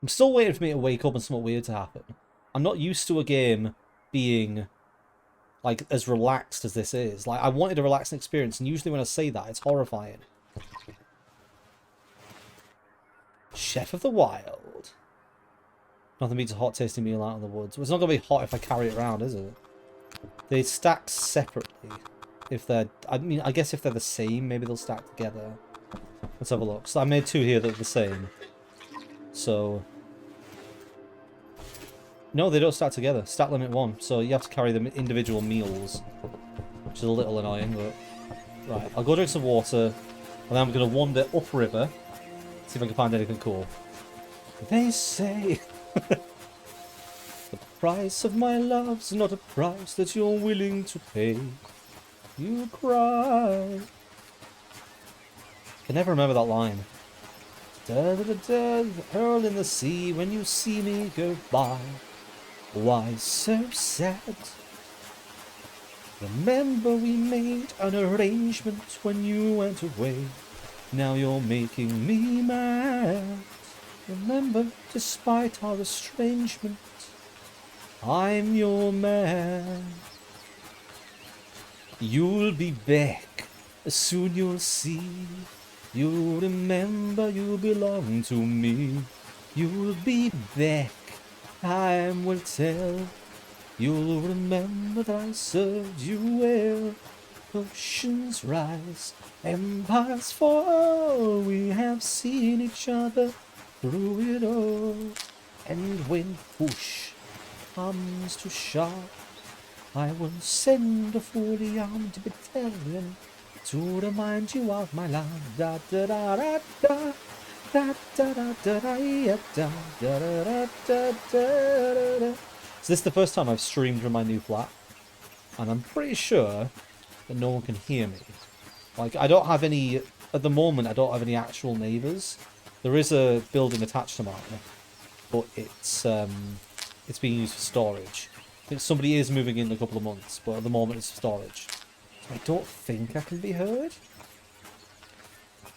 I'm still waiting for me to wake up and something weird to happen. I'm not used to a game being like as relaxed as this is. Like, I wanted a relaxing experience, and usually when I say that, it's horrifying. Chef of the Wild. Nothing beats a hot tasting meal out in the woods. Well, it's not going to be hot if I carry it around, is it? They stack separately. If they're... I mean, I guess if they're the same, maybe they'll stack together. Let's have a look. So I made 2 here that are the same. So... No, they don't stack together. Stack limit 1. So you have to carry them individual meals. Which is a little annoying, but... Right, I'll go drink some water. And then I'm going to wander upriver. See if I can find anything cool. They say... The price of my love's not a price that you're willing to pay. You cry. I can never remember that line. Da da da da, hurl in the sea when you see me go by. Why so sad? Remember we made an arrangement when you went away. Now you're making me mad. Remember, despite our estrangement, I'm your man. You'll be back, soon you'll see. You'll remember you belong to me. You'll be back, time will tell. You'll remember that I served you well. Oceans rise, empires fall. We have seen each other through it all. And when push comes to shove, I will send a fully armed battalion to remind you of my love. Da da da da da. Da da da da da da da da da da. So this is the first time I've streamed from my new flat, and I'm pretty sure that no one can hear me. Like, I don't have any at the moment. I don't have any actual neighbours. There is a building attached to mine, but it's being used for storage. I think somebody is moving in a couple of months, but at the moment it's for storage. So I don't think I can be heard.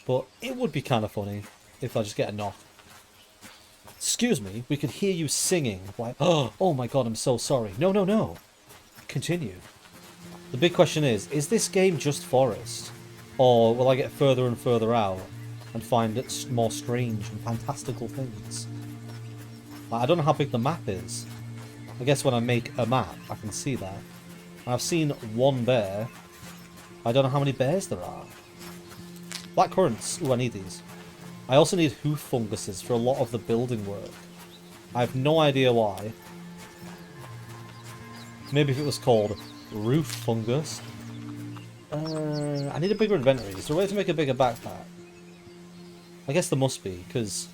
But it would be kind of funny if I just get a knock. Excuse me, we could hear you singing. Like, oh my god, I'm so sorry. No, no, no. Continue. The big question is this game just forest? Or will I get further and further out and find it more strange and fantastical things? Like, I don't know how big the map is. I guess when I make a map, I can see that. I've seen one bear. I don't know how many bears there are. Black currants. Ooh, I need these. I also need hoof funguses for a lot of the building work. I have no idea why. Maybe if it was called roof fungus. I need a bigger inventory. Is there a way to make a bigger backpack? I guess there must be, because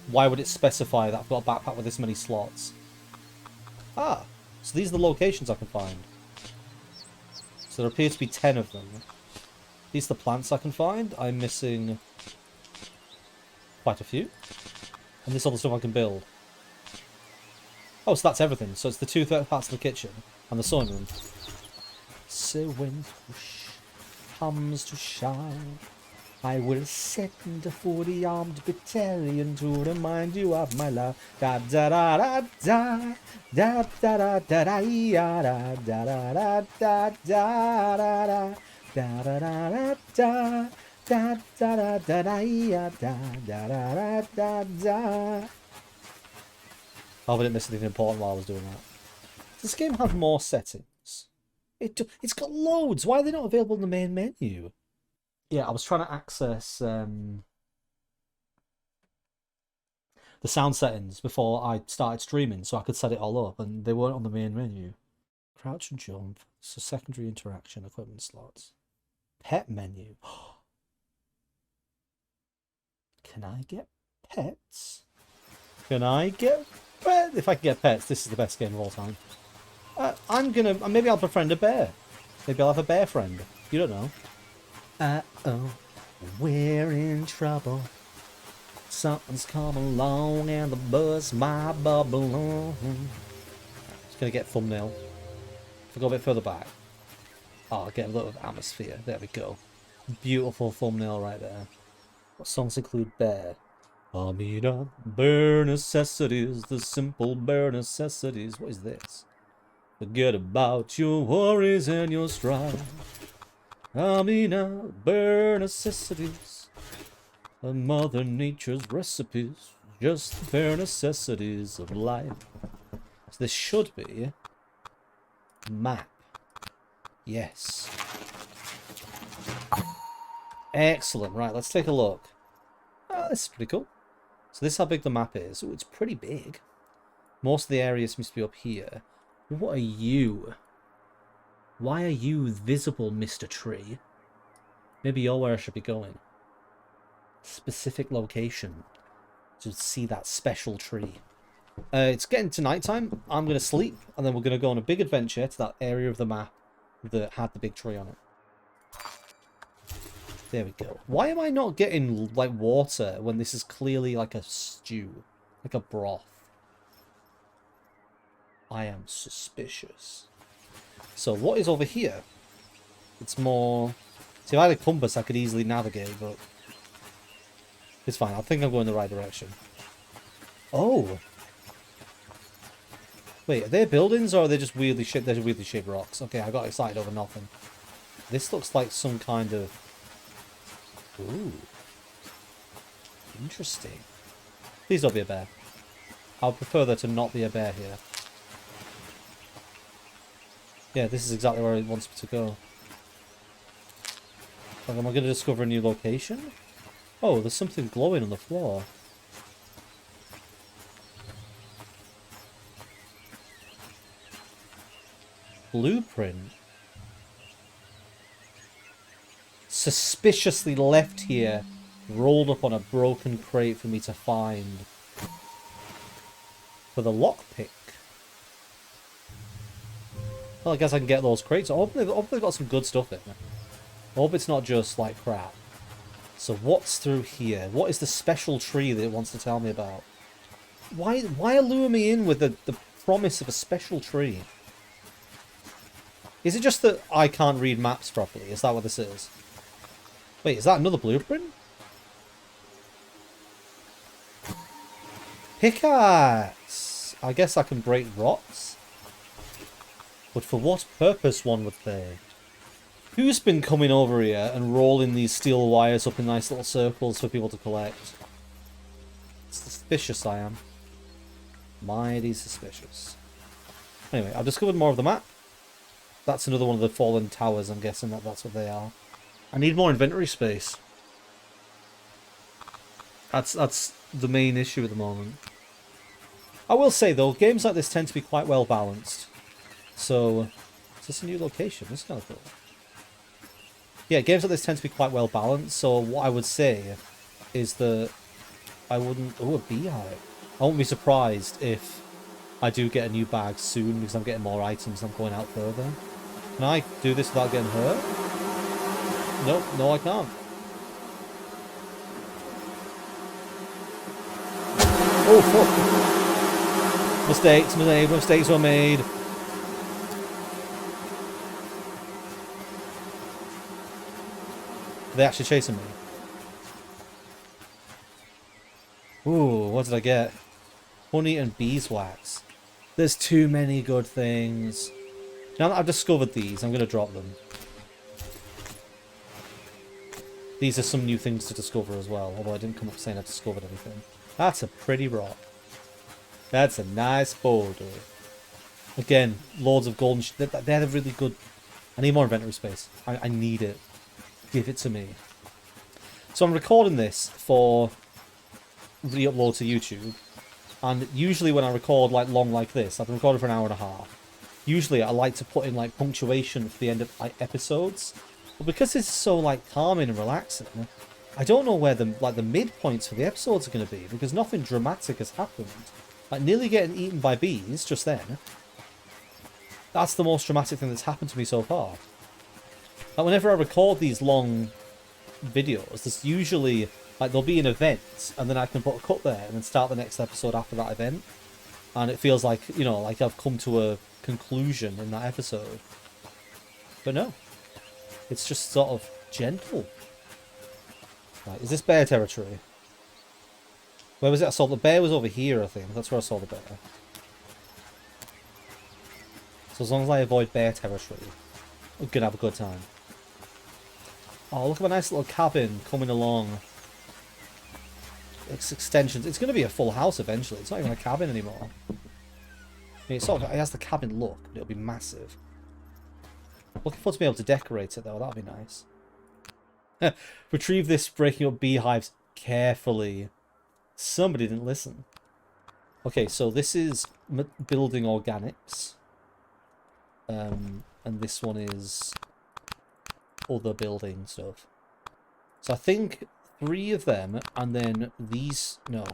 why would it specify that I've got a backpack with this many slots? Ah, so these are the locations I can find. So there appear to be 10 of them. These are the plants I can find. I'm missing quite a few. And this other stuff I can build. Oh, so that's everything. So it's the 2 parts of the kitchen and the sewing room. So when push comes to shove, I will send a fully armed battalion to remind you of my love. Da da da da da da da da da da da da da da da da da da da. Da da da da da da da da da. I hope I didn't miss anything important while I was doing that. Does this game have more settings? It's got loads. Why are they not available in the main menu? Yeah, I was trying to access the sound settings before I started streaming, so I could set it all up, and they weren't on the main menu. Crouch and jump. So secondary interaction, equipment slots, pet menu. Can I get pets? Can I get pets? If I can get pets, this is the best game of all time. Maybe I'll befriend a bear. Maybe I'll have a bear friend. You don't know. Uh-oh, we're in trouble. Something's come along and the buzz my bubble on. Just gonna get thumbnail. If I go a bit further back. Oh, I'll get a little atmosphere. There we go. Beautiful thumbnail right there. What songs include bear? Amina, bare necessities, the simple bare necessities. What is this? Forget about your worries and your strife. Amina, bare necessities, of Mother Nature's recipes, just the bare necessities of life. So this should be a map. Yes. Excellent. Right, let's take a look. Oh, this is pretty cool. So this is how big the map is. Oh, it's pretty big. Most of the area seems to be up here. What are you? Why are you visible, Mr. Tree? Maybe you're where I should be going. Specific location to see that special tree. It's getting to nighttime. I'm going to sleep, and then we're going to go on a big adventure to that area of the map that had the big tree on it. There we go. Why am I not getting, like, water when this is clearly like a stew? Like a broth. I am suspicious. So what is over here? It's more... See, if I had a compass, I could easily navigate, but... It's fine. I think I'm going the right direction. Oh! Wait, are they buildings, or are they just weirdly shaped? They're just weirdly shaped rocks. Okay, I got excited over nothing. This looks like some kind of... Ooh. Interesting. Please don't be a bear. I would prefer there to not be a bear here. Yeah, this is exactly where it wants me to go. Like, am I going to discover a new location? Oh, there's something glowing on the floor. Blueprint. Suspiciously left here, rolled up on a broken crate for me to find. For the lockpick. Well, I guess I can get those crates. I hope they've got some good stuff in there. I hope it's not just, like, crap. So what's through here? What is the special tree that it wants to tell me about? Why lure me in with the promise of a special tree? Is it just that I can't read maps properly? Is that what this is? Wait, is that another blueprint? Pickaxe! I guess I can break rocks. But for what purpose, one would say? Who's been coming over here and rolling these steel wires up in nice little circles for people to collect? Suspicious I am. Mighty suspicious. Anyway, I've discovered more of the map. That's another one of the fallen towers, I'm guessing that's what they are. I need more inventory space. That's the main issue at the moment. I will say, though, games like this tend to be quite well balanced. So, is this a new location? This is kind of cool. Yeah, games like this tend to be quite well balanced, so what I would say is that I wouldn't... Oh, a beehive. I won't be surprised if I do get a new bag soon, because I'm getting more items and I'm going out further. Can I do this without getting hurt? Nope, no I can't. Oh, fuck. Mistakes were made. Are they actually chasing me? Ooh, what did I get? Honey and beeswax. There's too many good things. Now that I've discovered these, I'm going to drop them. These are some new things to discover as well, although I didn't come up saying I discovered anything. That's a pretty rock. That's a nice boulder. Again, loads of golden... They're really good. I need more inventory space. I need it. Give it to me. So I'm recording this for re-upload to YouTube. And usually when I record like long like this, I've been recording for an hour and a half. Usually I like to put in like punctuation for the end of like episodes. But because it's so like calming and relaxing, I don't know where the midpoints for the episodes are going to be, because nothing dramatic has happened. Like nearly getting eaten by bees just then. That's the most dramatic thing that's happened to me so far. Like whenever I record these long videos, there's usually like there'll be an event, and then I can put a cut there and then start the next episode after that event. And it feels like, you know, like I've come to a conclusion in that episode. But no. It's just sort of gentle. Right, is this bear territory? Where was it? I saw the bear was over here, I think. That's where I saw the bear. So as long as I avoid bear territory, we're gonna have a good time. Oh, look at a nice little cabin coming along. It's extensions. It's going to be a full house eventually. It's not even a cabin anymore. I mean, it has the cabin look, but it'll be massive. Looking forward to being able to decorate it though. That'll be nice. Retrieve this breaking up beehives carefully. Somebody didn't listen. Okay, so this is building organics. And this one is other building stuff. So I think 3 of them, and then these, no,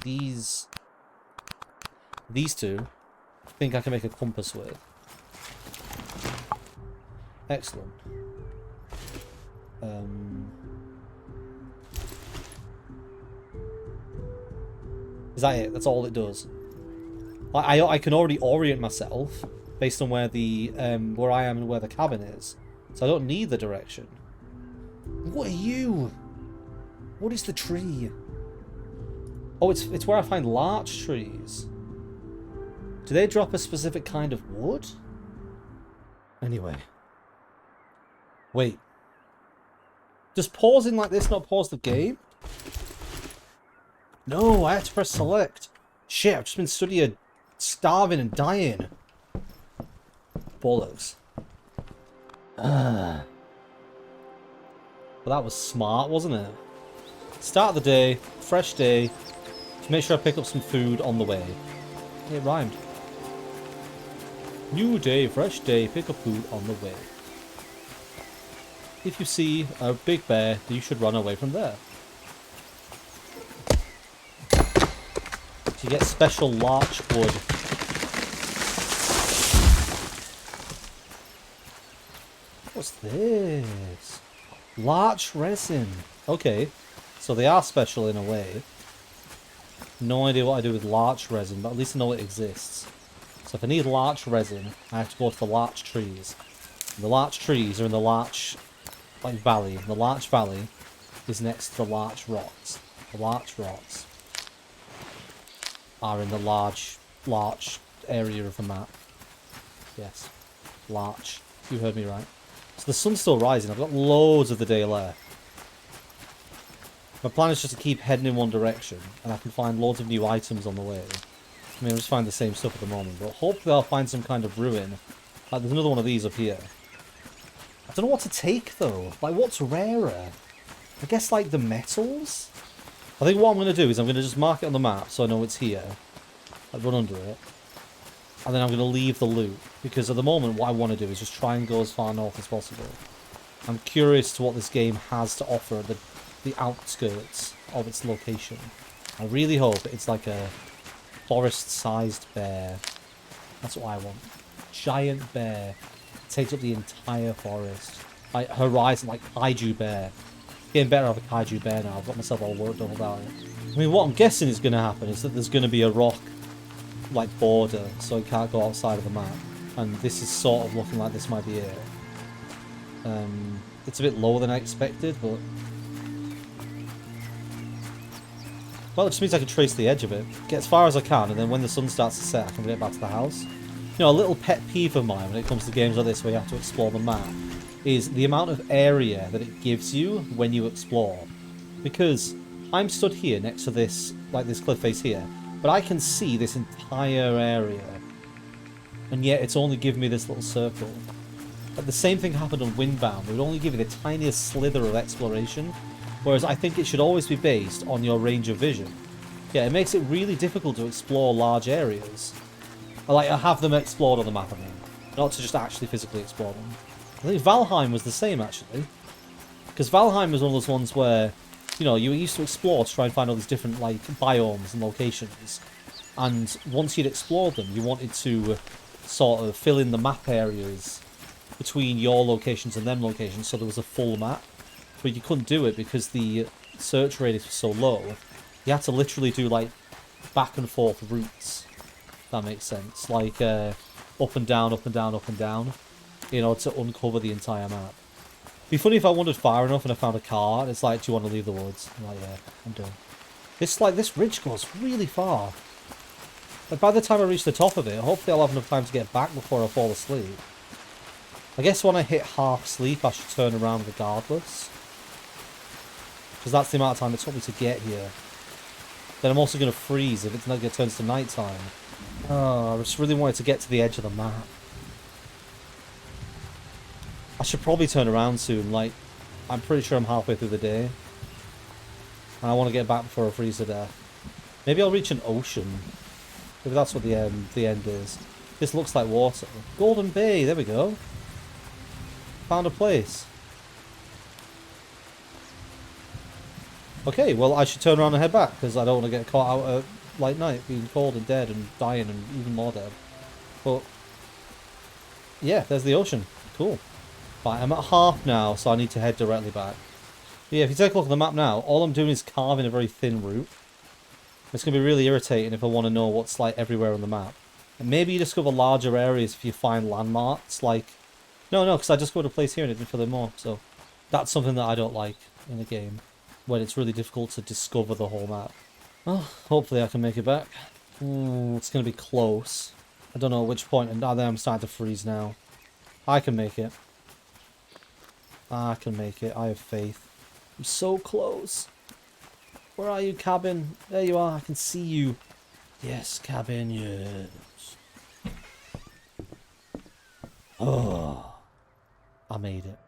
these 2, I think I can make a compass with. Excellent. Is that it? That's all it does. I can already orient myself based on where the where I am and where the cabin is. So I don't need the direction. What are you? What is the tree? Oh, it's where I find larch trees. Do they drop a specific kind of wood? Anyway. Wait. Does pausing like this not pause the game? No, I had to press select. Shit, I've just been studying, starving and dying. Bollocks. But that was smart, wasn't it? Start of the day, fresh day, to make sure I pick up some food on the way. It rhymed. New day, fresh day, pick up food on the way. If you see a big bear, you should run away from there. To get special larch wood. What's this? Larch resin. Okay, so they are special in a way. No idea what I do with larch resin, but at least I know it exists. So if I need larch resin, I have to go to the larch trees. And the larch trees are in the larch valley. The larch valley is next to the larch rocks. The larch rocks are in the large area of the map. Yes, larch. You heard me right. So the sun's still rising. I've got loads of the day left. My plan is just to keep heading in one direction, and I can find loads of new items on the way. I mean, I just find the same stuff at the moment, but hopefully I'll find some kind of ruin. Like, there's another one of these up here. I don't know what to take, though. Like, what's rarer? I guess, like, the metals? I think what I'm going to do is I'm going to just mark it on the map so I know it's here. I'll run under it. And then I'm going to leave the loot. Because at the moment, what I want to do is just try and go as far north as possible. I'm curious to what this game has to offer at the outskirts of its location. I really hope it's like a forest-sized bear. That's what I want. Giant bear. Takes up the entire forest. Like Horizon, like Kaiju bear. Getting better off a Kaiju bear now. I've got myself all worked up about it. I mean, what I'm guessing is going to happen is that there's going to be a rock like border, so it can't go outside of the map. And this is sort of looking like this might be it. It's a bit lower than I expected, but well, it just means I can trace the edge of it, get as far as I can, and then when the sun starts to set, I can get back to the house. You know, a little pet peeve of mine when it comes to games like this where you have to explore the map is the amount of area that it gives you when you explore. Because I'm stood here next to this, like this cliff face here, but I can see this entire area, and yet it's only giving me this little circle. But the same thing happened on Windbound. It would only give you the tiniest slither of exploration, whereas I think it should always be based on your range of vision. Yeah, it makes it really difficult to explore large areas. I have them explored on the map, I mean. Not to just actually physically explore them. I think Valheim was the same, actually. Because Valheim was one of those ones where, you know, you used to explore to try and find all these different, like, biomes and locations. And once you'd explored them, you wanted to sort of fill in the map areas between your locations and them locations so there was a full map. But you couldn't do it because the search radius was so low. You had to literally do, like, back and forth routes. If that makes sense. Like, up and down, up and down, up and down. In order to uncover the entire map. It'd be funny if I wandered far enough and I found a car and it's like, do you want to leave the woods? I'm like, yeah, I'm done. This ridge goes really far. But by the time I reach the top of it, hopefully I'll have enough time to get back before I fall asleep. I guess when I hit half sleep, I should turn around regardless. Because that's the amount of time it took me to get here. Then I'm also going to freeze if it turns to night time. Oh, I just really wanted to get to the edge of the map. I should probably turn around soon. Like, I'm pretty sure I'm halfway through the day. And I want to get back before I freeze to death. Maybe I'll reach an ocean. Maybe that's what the end is. This looks like water. Golden Bay, there we go. Found a place. Okay, well I should turn around and head back, because I don't want to get caught out at like night, being cold and dead and dying and even more dead. But, yeah, there's the ocean. Cool. Right, I'm at half now, so I need to head directly back. But yeah, if you take a look at the map now, all I'm doing is carving a very thin route. It's going to be really irritating if I want to know what's like everywhere on the map. And maybe you discover larger areas if you find landmarks, like... No, because I just go to a place here and it didn't fill in more, so... That's something that I don't like in a game, when it's really difficult to discover the whole map. Well, hopefully I can make it back. It's going to be close. I don't know at which point, and then I'm starting to freeze now. I can make it. I can make it, I have faith. I'm so close. Where are you, cabin? There you are, I can see you. Yes, cabin, yes. Oh, I made it.